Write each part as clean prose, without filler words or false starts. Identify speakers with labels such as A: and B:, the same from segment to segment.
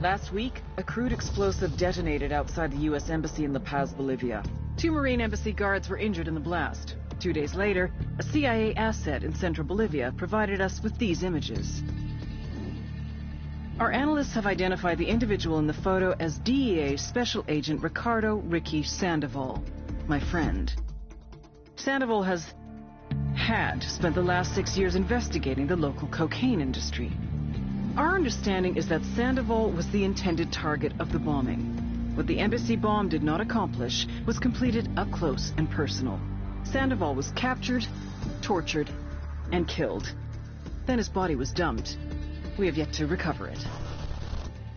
A: Last week, a crude explosive detonated outside the U.S. Embassy in La Paz, Bolivia. 2 Marine Embassy guards were injured in the blast. 2 days later, a CIA asset in central Bolivia provided us with these images. Our analysts have identified the individual in the photo as DEA Special Agent Ricardo Ricky Sandoval, my friend. Sandoval had spent the last 6 years investigating the local cocaine industry. Our understanding is that Sandoval was the intended target of the bombing. What the embassy bomb did not accomplish was completed up close and personal. Sandoval was captured, tortured, and killed. Then his body was dumped. We have yet to recover it.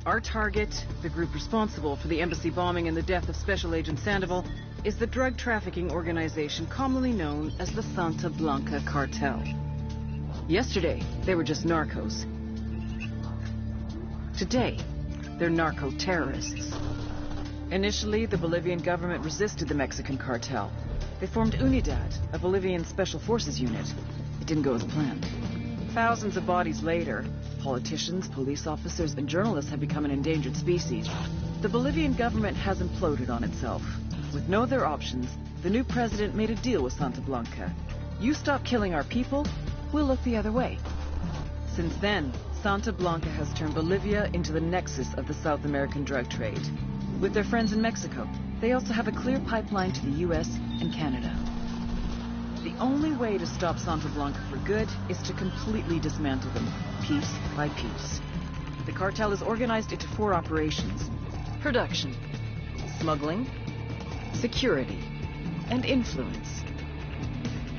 A: Our target, the group responsible for the embassy bombing and the death of Special Agent Sandoval, is the drug trafficking organization commonly known as the Santa Blanca Cartel. Yesterday, they were just narcos. Today, they're narco-terrorists. Initially, the Bolivian government resisted the Mexican cartel. They formed Unidad, a Bolivian special forces unit. It didn't go as planned. Thousands of bodies later, politicians, police officers, and journalists have become an endangered species. The Bolivian government has imploded on itself. With no other options, the new president made a deal with Santa Blanca. You stop killing our people, we'll look the other way. Since then, Santa Blanca has turned Bolivia into the nexus of the South American drug trade. With their friends in Mexico, they also have a clear pipeline to the U.S. and Canada. The only way to stop Santa Blanca for good is to completely dismantle them, piece by piece. The cartel is organized into 4 operations: production, smuggling, security, and influence.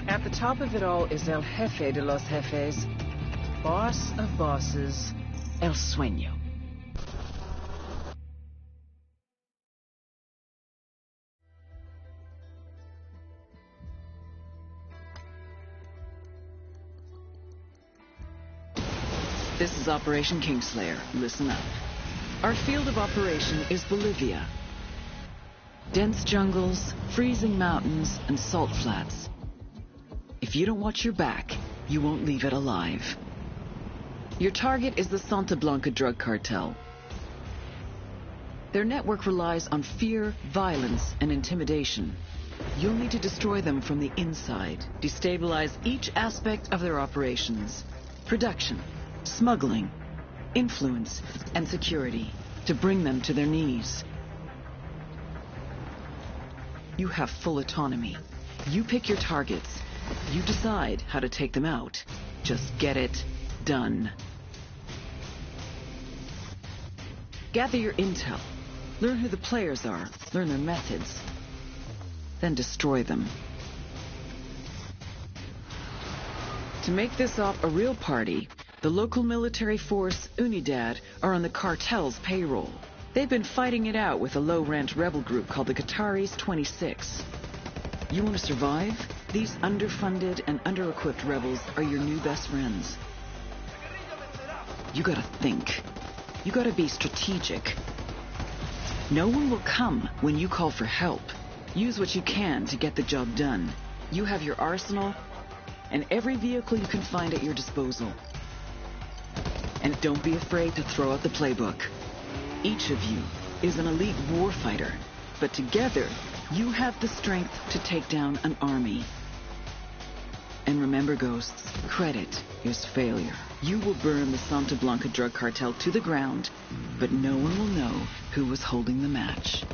A: At the top of it all is El Jefe de los Jefes, boss of bosses, El Sueño. This is Operation Kingslayer. Listen up. Our field of operation is Bolivia. Dense jungles, freezing mountains, and salt flats. If you don't watch your back, you won't leave it alive. Your target is the Santa Blanca drug cartel. Their network relies on fear, violence, and intimidation. You'll need to destroy them from the inside, destabilize each aspect of their operations. Production, smuggling, influence, and security, to bring them to their knees. You have full autonomy. You pick your targets. You decide how to take them out. Just get it done. Gather your intel. Learn who the players are. Learn their methods. Then destroy them. To make this op a real party, the local military force, Unidad, are on the cartel's payroll. They've been fighting it out with a low-rent rebel group called the Qataris 26. You want to survive? These underfunded and under-equipped rebels are your new best friends. You gotta think. You gotta be strategic. No one will come when you call for help. Use what you can to get the job done. You have your arsenal and every vehicle you can find at your disposal. And don't be afraid to throw out the playbook. Each of you is an elite warfighter, but together you have the strength to take down an army. And remember, ghosts, credit is failure. You will burn the Santa Blanca drug cartel to the ground, but no one will know who was holding the match.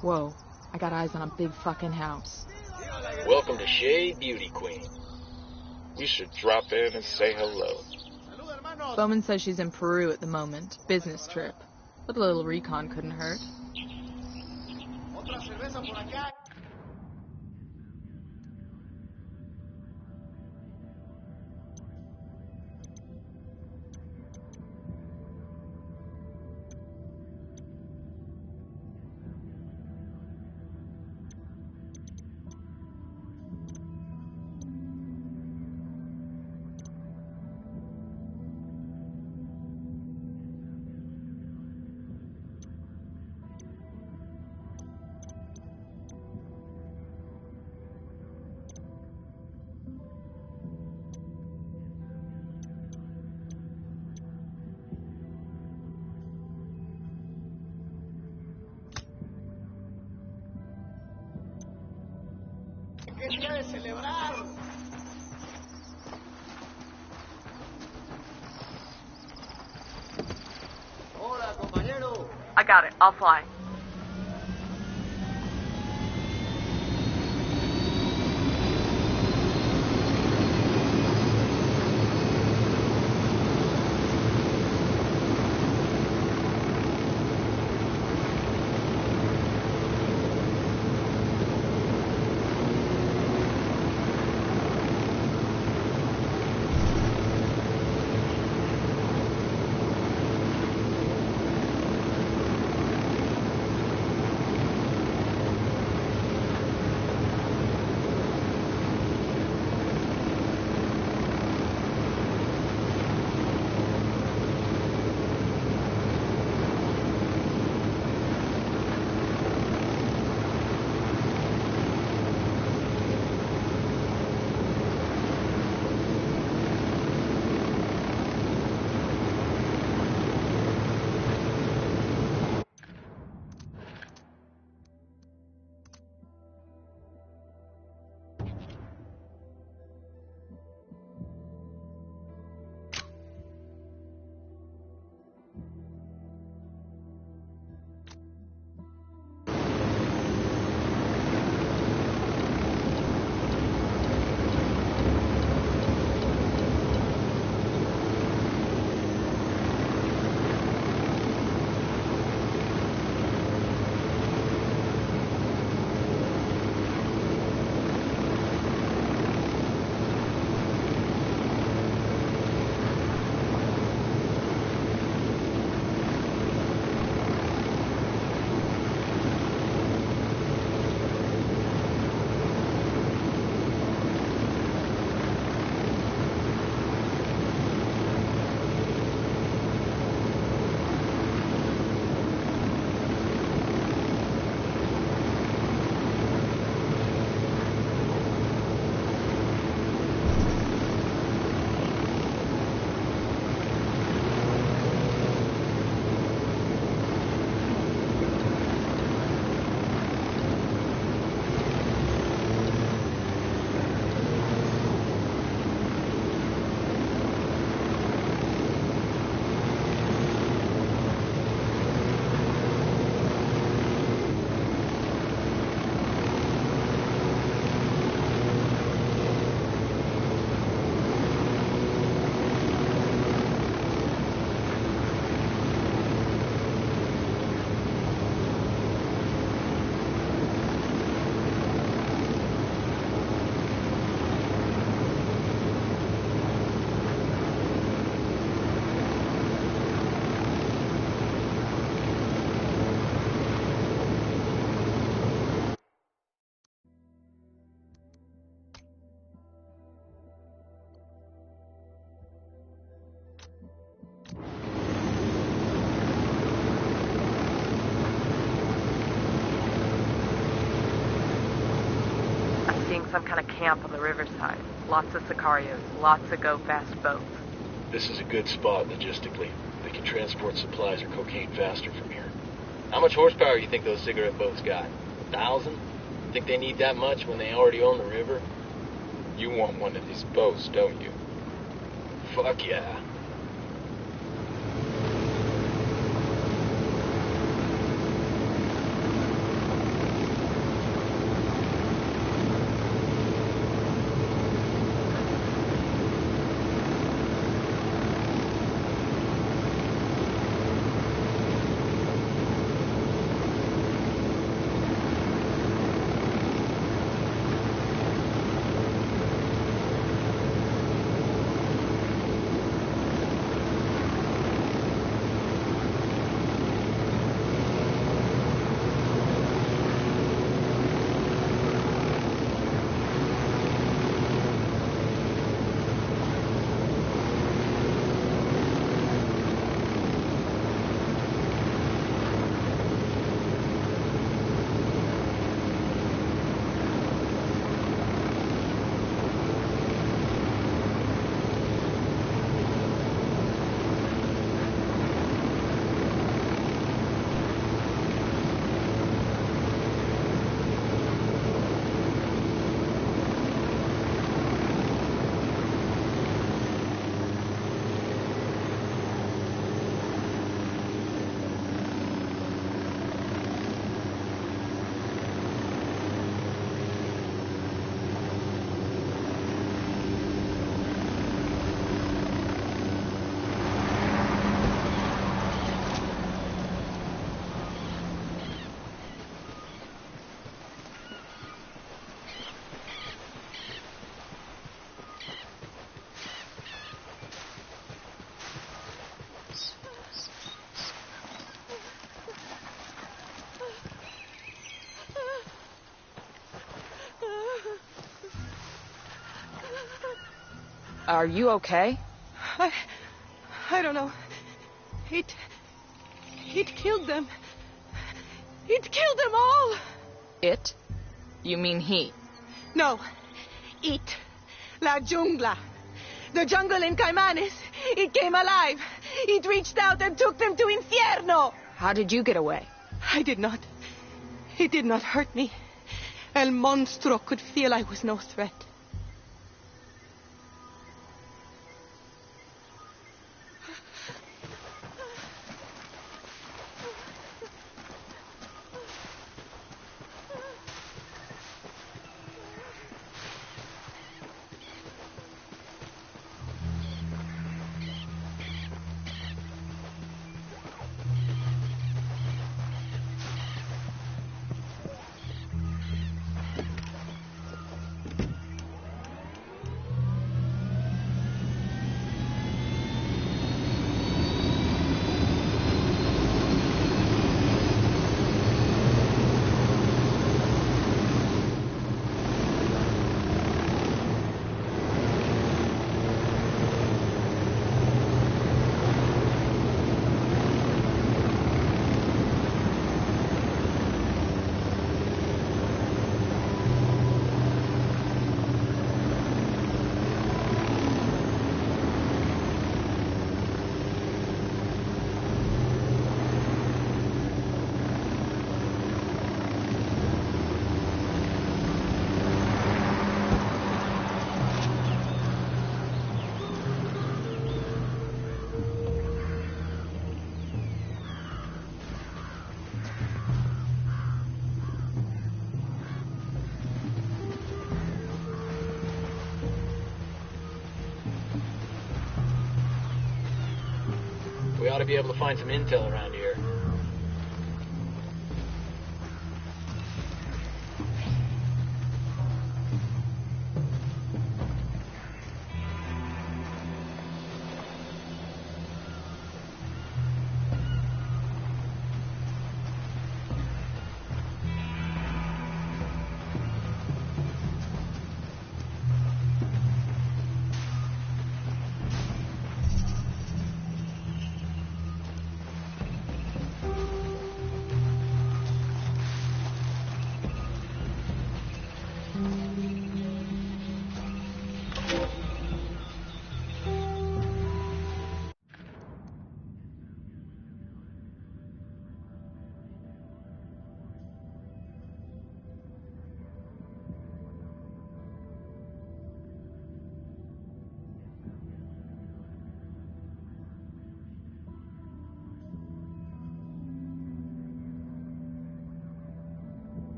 B: Whoa, I got eyes on a big fucking house.
C: Welcome to Shea, Beauty Queen. We should drop in and say hello.
B: Bowman says she's in Peru at the moment. Business trip. But a little recon couldn't hurt. I got it. I'll fly. Some kind of camp on the riverside. Lots of sicarios, lots of go-fast boats.
C: This is a good spot logistically. They can transport supplies or cocaine faster from here. How much horsepower you think those cigarette boats got? 1,000? Think they need that much when they already own the river?
D: You want one of these boats, don't you?
C: Fuck yeah.
A: Are you okay?
E: I don't know. It killed them. It killed them all!
A: It? You mean he?
E: No. It. La jungla. The jungle in Caimanes. It came alive. It reached out and took them to Infierno.
A: How did you get away?
E: I did not. It did not hurt me. El Monstro could feel I was no threat.
C: We ought to be able to find some intel around here.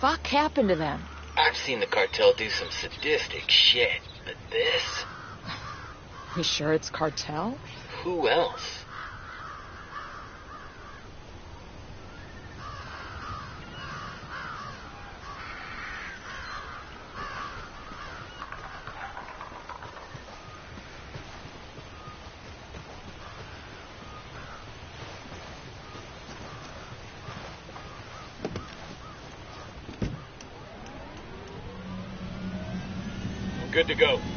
A: Fuck happened to them?
C: I've seen the cartel do some sadistic shit, but this?
A: You sure it's cartel?
C: Who else? Good to go.